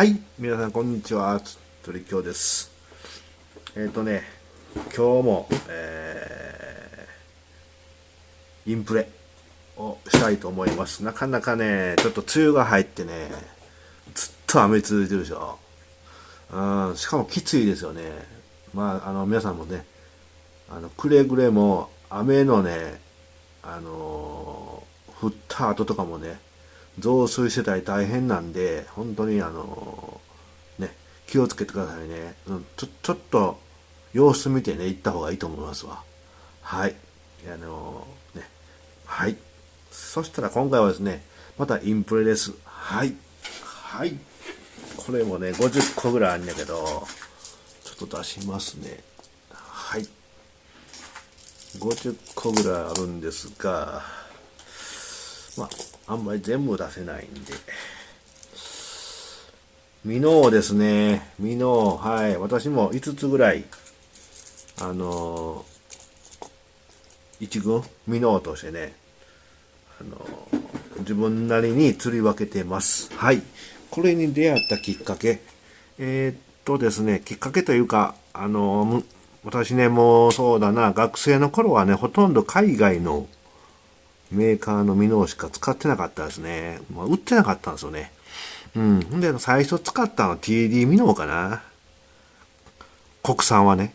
はい、皆さんこんにちは、鳥京です。今日も、インプレをしたいと思います。なかなかね、ちょっと梅雨が入ってね、ずっと雨続いてるでしょ。しかもきついですよね。皆さんもね、くれぐれも雨のね、降った後とかもね、増水してたり大変なんで、本当にね、気をつけてくださいね。ちょっと様子見てね、行った方がいいと思いますわ。はい。ね、はい。そしたら今回はですね、またインプレです。はい。はい。これもね、50個ぐらいあるんだけど、ちょっと出しますね。はい。50個ぐらいあるんですが、あんまり全部出せないんで。ミノーですね。ミノー、はい。私も5つぐらい、あの一軍、ミノーとしてね、自分なりに釣り分けてます。はい。これに出会ったきっかけ。ですね、きっかけというか、私ね、もうそうだな、学生の頃はね、ほとんど海外のメーカーのミノーしか使ってなかったですね。売ってなかったんですよね。んで、最初使ったのは TD ミノーかな。国産はね。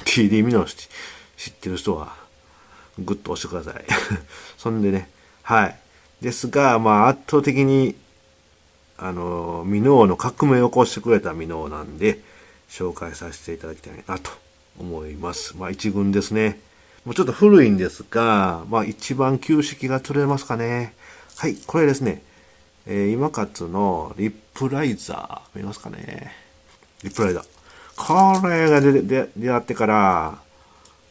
TD ミノー知ってる人は、グッと押してください。そんでね、はい。ですが、圧倒的に、ミノーの革命を起こしてくれたミノーなんで、紹介させていただきたいなと思います。一軍ですね。もうちょっと古いんですが、一番旧式が釣れますかね。はい、これですね。今勝のリップライザー、見ますかね。リップライザー。これが出会ってから、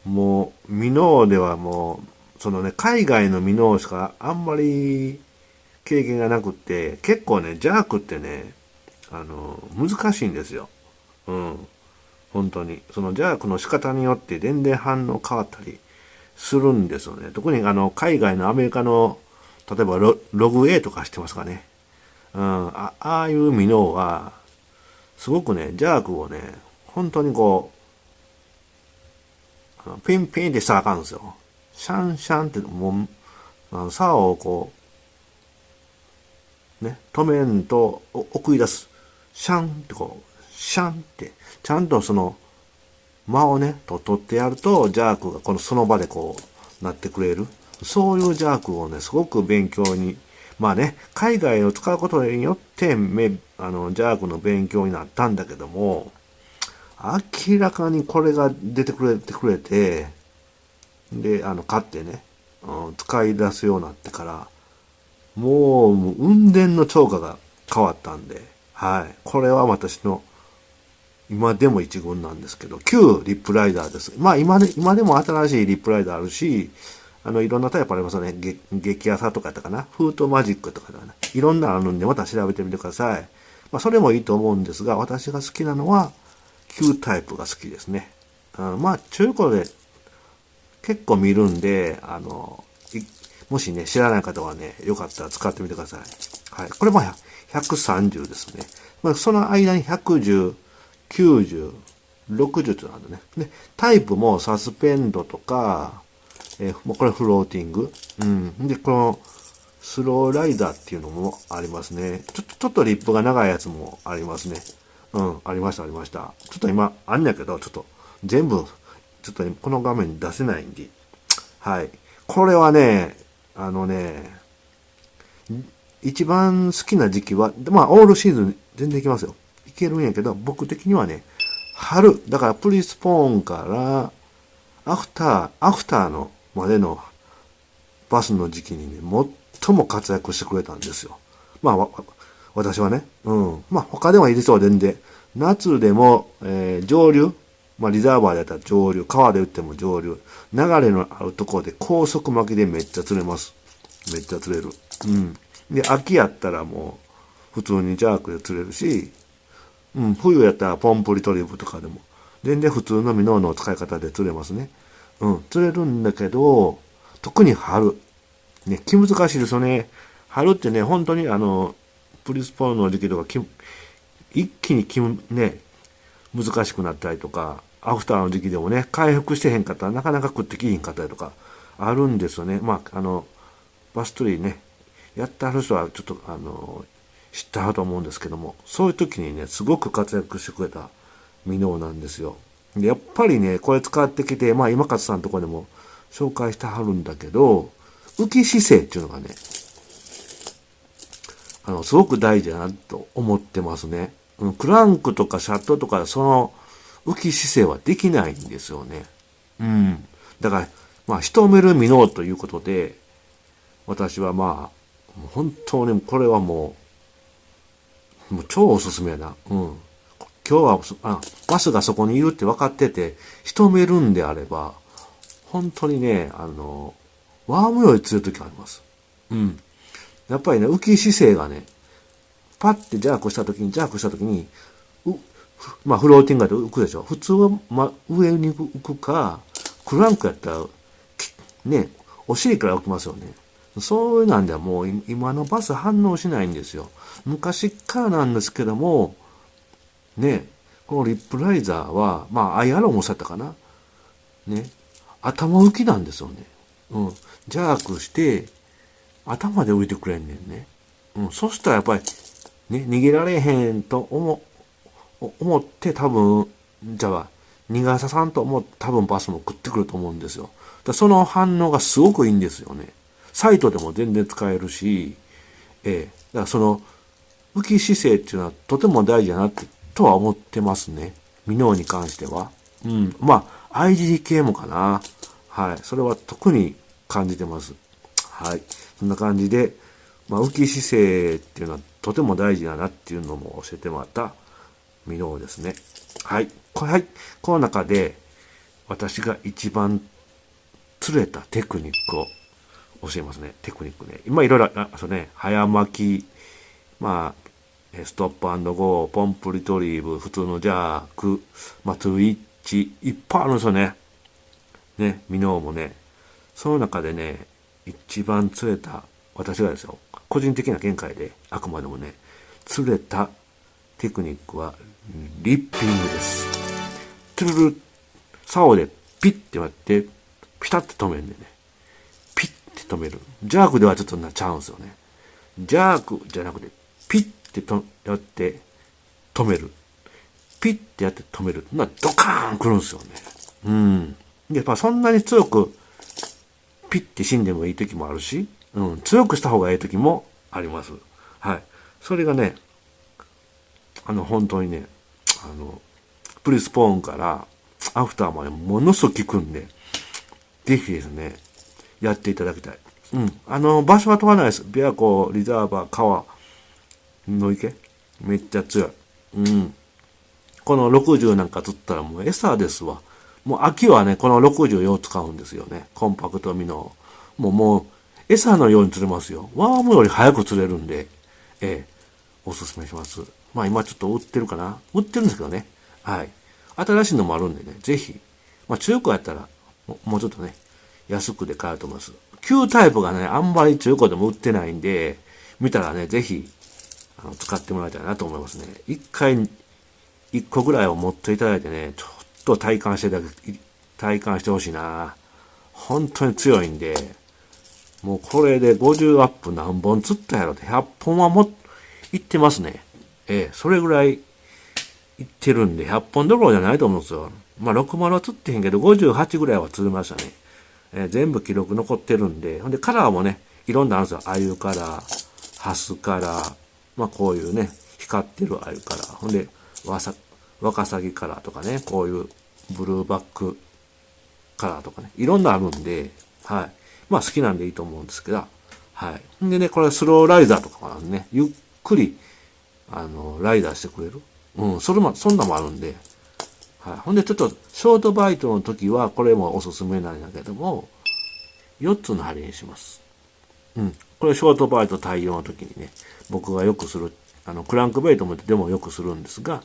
もう、ミノーではもう、そのね、海外のミノーしかあんまり経験がなくって、結構ね、ジャークってね、難しいんですよ。うん。本当に。そのジャークの仕方によって全然反応変わったりするんですよね。特に海外のアメリカの、例えばログ A とか知ってますかね。ああいうミノーは、すごくね、ジャークをね、本当にこう、ピンピンってしたらあかんんですよ。シャンシャンってもう、竿をこう、ね、止めんと送り出す。シャンってこう、シャンって、ちゃんとその、間をね、取ってやると、ジャークがその場でこう、なってくれる。そういうジャークをね、すごく勉強に、海外を使うことによって、ジャークの勉強になったんだけども、明らかにこれが出てくれて、で、買ってね、使い出すようになってから、もう、運転の超過が変わったんで、はい。これは私の、今でも一軍なんですけど、旧リップライダーです。今でも新しいリップライダーあるし、いろんなタイプありますよね。激朝とかやったかな。フートマジックとかだね。いろんなあるんで、また調べてみてください。それもいいと思うんですが、私が好きなのは、旧タイプが好きですね。中古で結構見るんで、もしね、知らない方はね、よかったら使ってみてください。はい。これも130ですね。その間に110、90、60となんだね。で、タイプもサスペンドとか、もうこれフローティング。で、この、スローライダーっていうのもありますね。ちょっとリップが長いやつもありますね。ありました、ありました。ちょっと今、あんやけど、ちょっと、全部、ちょっと、この画面に出せないんで。はい。これはね、一番好きな時期は、オールシーズン全然いけますよ。いけるんやけど、僕的にはね、春、だからプリスポーンからアフターのまでのバスの時期にね、最も活躍してくれたんですよ。私はね。他でもいいですよ、全然。夏でも、上流。リザーバーだったら上流。川で打っても上流。流れのあるところで高速巻きでめっちゃ釣れます。めっちゃ釣れる。で、秋やったらもう、普通にジャークで釣れるし、冬やったらポンプリトリーブとかでも、全然普通のミノーの使い方で釣れますね。釣れるんだけど、特に春。ね、気難しいですよね。春ってね、本当にプリスポーンの時期とか一気にね、難しくなったりとか、アフターの時期でもね、回復してへんかったらなかなか食ってきへんかったりとか、あるんですよね。バストリーね、やってはる人はちょっと知ってはると思うんですけども、そういう時にね、すごく活躍してくれたミノーなんですよ。で、やっぱりね、これ使ってきて、今勝さんのところでも紹介してはるんだけど、浮き姿勢っていうのがね、すごく大事だなと思ってますね。クランクとかシャットとか、その浮き姿勢はできないんですよね。うん。だから、仕留めるミノーということで、私は本当にこれはもう超おすすめやな。うん。今日は、バスがそこにいるって分かってて、仕留めるんであれば、本当にね、ワームより強い時があります。うん。やっぱりね、浮き姿勢がね、パッてジャークした時に、フローティングで浮くでしょ。普通は、上に浮くか、クランクやったら、ね、お尻から浮きますよね。そういうなんではもう今のバス反応しないんですよ。昔からなんですけども、ね、このリップライザーは、アイアロンもそうやったかな。ね、頭浮きなんですよね。うん。ジャークして、頭で浮いてくれんねんね。うん。そしたらやっぱり、ね、逃げられへんと思って多分、じゃあ、逃がささんと思って多分バスも食ってくると思うんですよ。その反応がすごくいいんですよね。サイトでも全然使えるし、だからその浮き姿勢っていうのはとても大事だなってとは思ってますね。ミノーに関しては。うん。IGD 系もかな。はい。それは特に感じてます。はい。そんな感じで、浮き姿勢っていうのはとても大事だなっていうのも教えてもらったミノーですね。はい。はい。この中で私が一番釣れたテクニックを教えますね。テクニックね。今いろいろ、早巻き、ストップ&ゴー、ポンプリトリーブ、普通のジャーク、トゥイッチ、いっぱいあるんですよね。ね、ミノーもね。その中でね、一番釣れた、私がですよ、個人的な見解で、あくまでもね、釣れたテクニックは、リッピングです。トゥルル、竿でピッて割って、ピタッて止めるんでね。ピッて止める。ジャークではちょっとなっちゃうんですよね。ジャークじゃなくて、ピッてやって止める。ピッてやって止める。ドカーン来るんですよね。うん。で、そんなに強くピッて死んでもいい時もあるし、強くした方がいい時もあります。はい。それがね、本当にね、プリスポーンからアフターまでものすごく効くんで、ぜひですね、やっていただきたい。場所は問わないです。琵琶湖、リザーバー、川の池めっちゃ強い。この60なんか釣ったらもう餌ですわ。もう秋はね、この60を使うんですよね。コンパクトミノ。もう、餌のように釣れますよ。ワームより早く釣れるんで、おすすめします。今ちょっと売ってるかな。売ってるんですけどね。はい。新しいのもあるんでね、ぜひ。中古やったらもうちょっとね、安くで買えると思います。旧タイプがね、あんまり中古でも売ってないんで、見たらね、ぜひ、使ってもらいたいなと思いますね。一回、一個ぐらいを持っていただいてね、ちょっと体感してほしいな。本当に強いんで、もうこれで50アップ何本釣ったやろって、100本はいってますね。それぐらいいってるんで、100本どころじゃないと思うんですよ。60は釣ってへんけど、58ぐらいは釣れましたね。全部記録残ってるんで、ほんでカラーもね、いろんなあるんですよ。あゆカラー、ハスカラー、こういうね、光ってるあゆカラー。ほんで、ワカサギカラーとかね、こういうブルーバックカラーとかね、いろんなあるんで、はい。好きなんでいいと思うんですけど、はい。んでね、これスローライザーとかもあるね、ゆっくり、ライダーしてくれる。そんなもあるんで、はい。ほんでちょっと、ショートバイトの時は、これもおすすめなんだけども、4つの針にします。これショートバイト対応の時にね、僕がよくする、クランクベイトもでもよくするんですが、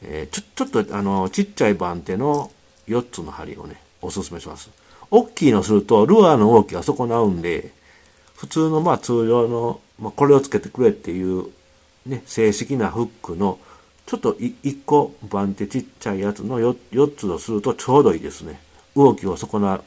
ちょっと、ちっちゃい番手の4つの針をね、おすすめします。大きいのすると、ルアーの動きが損なうんで、普通の通常の、これをつけてくれっていう、ね、正式なフックのちょっと1個番手ちっちゃいやつの 4つをするとちょうどいいですね。動きを損な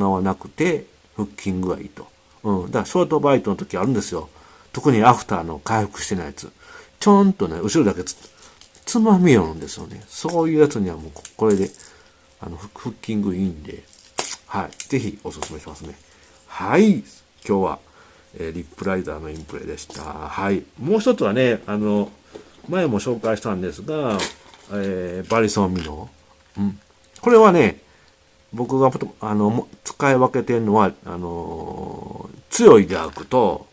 わなくて、腹筋具合いいと。だからショートバイトの時あるんですよ。特にアフターの回復してないやつ。ちょんとね、後ろだけつまみよるんですよね。そういうやつにはもうこれで、腹筋具いいんで、はい。ぜひおすすめしますね。はい。今日は、リップライダーのインプレでした。はい。もう一つはね、前も紹介したんですが、バリソンミノ。これはね、僕が使い分けてるのは、強いジャークと、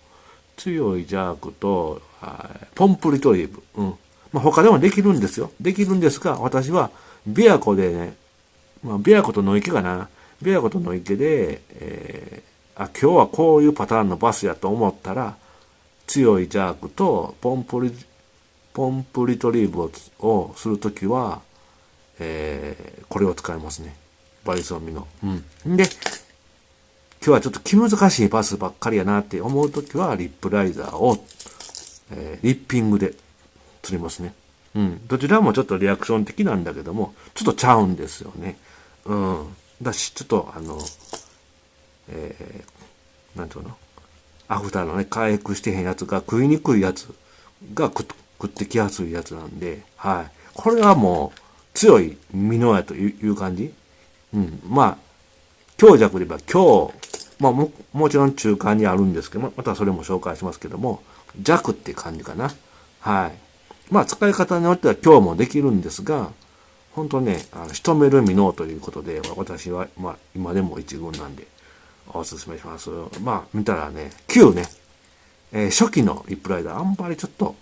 ポンプリトリーブ。他でもできるんですよ。できるんですが、私は、琵琶湖でね、琵琶湖と野池かな。琵琶湖と野池で、今日はこういうパターンのバスやと思ったら、強いジャークとポンプリトリーブをするときは、これを使いますね。バリソンミノ。で、今日はちょっと気難しいバスばっかりやなって思うときは、リップライザーを、リッピングで釣りますね。どちらもちょっとリアクション的なんだけども、ちょっとちゃうんですよね。だし、ちょっとなんていうのアフターのね、回復してへんやつが食いにくいやつが食ってきやすいやつなんで、はい。これはもう強いミノやという感じ。強弱で言えば強、もちろん中間にあるんですけど、またそれも紹介しますけども、弱って感じかな。はい。使い方によっては強もできるんですが、本当ね、仕留めるミノということで、私は、今でも一軍なんで、おすすめします。見たらね、旧ね、初期のリップライダー、あんまりちょっと、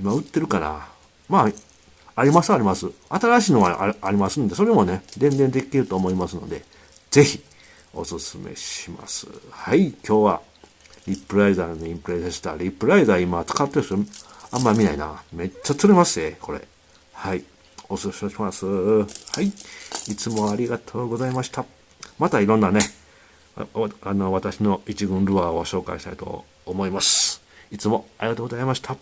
今売ってるかな。あります。新しいのはありますんで、それもね、全然できると思いますので、ぜひ、おすすめします。はい、今日は、リップライダーのインプレでした。リップライダー今使ってる人、あんま見ないな。めっちゃ釣れますね、これ。はい、おすすめします。はい、いつもありがとうございました。またいろんなね、私の一軍ルアーを紹介したいと思います。いつもありがとうございました。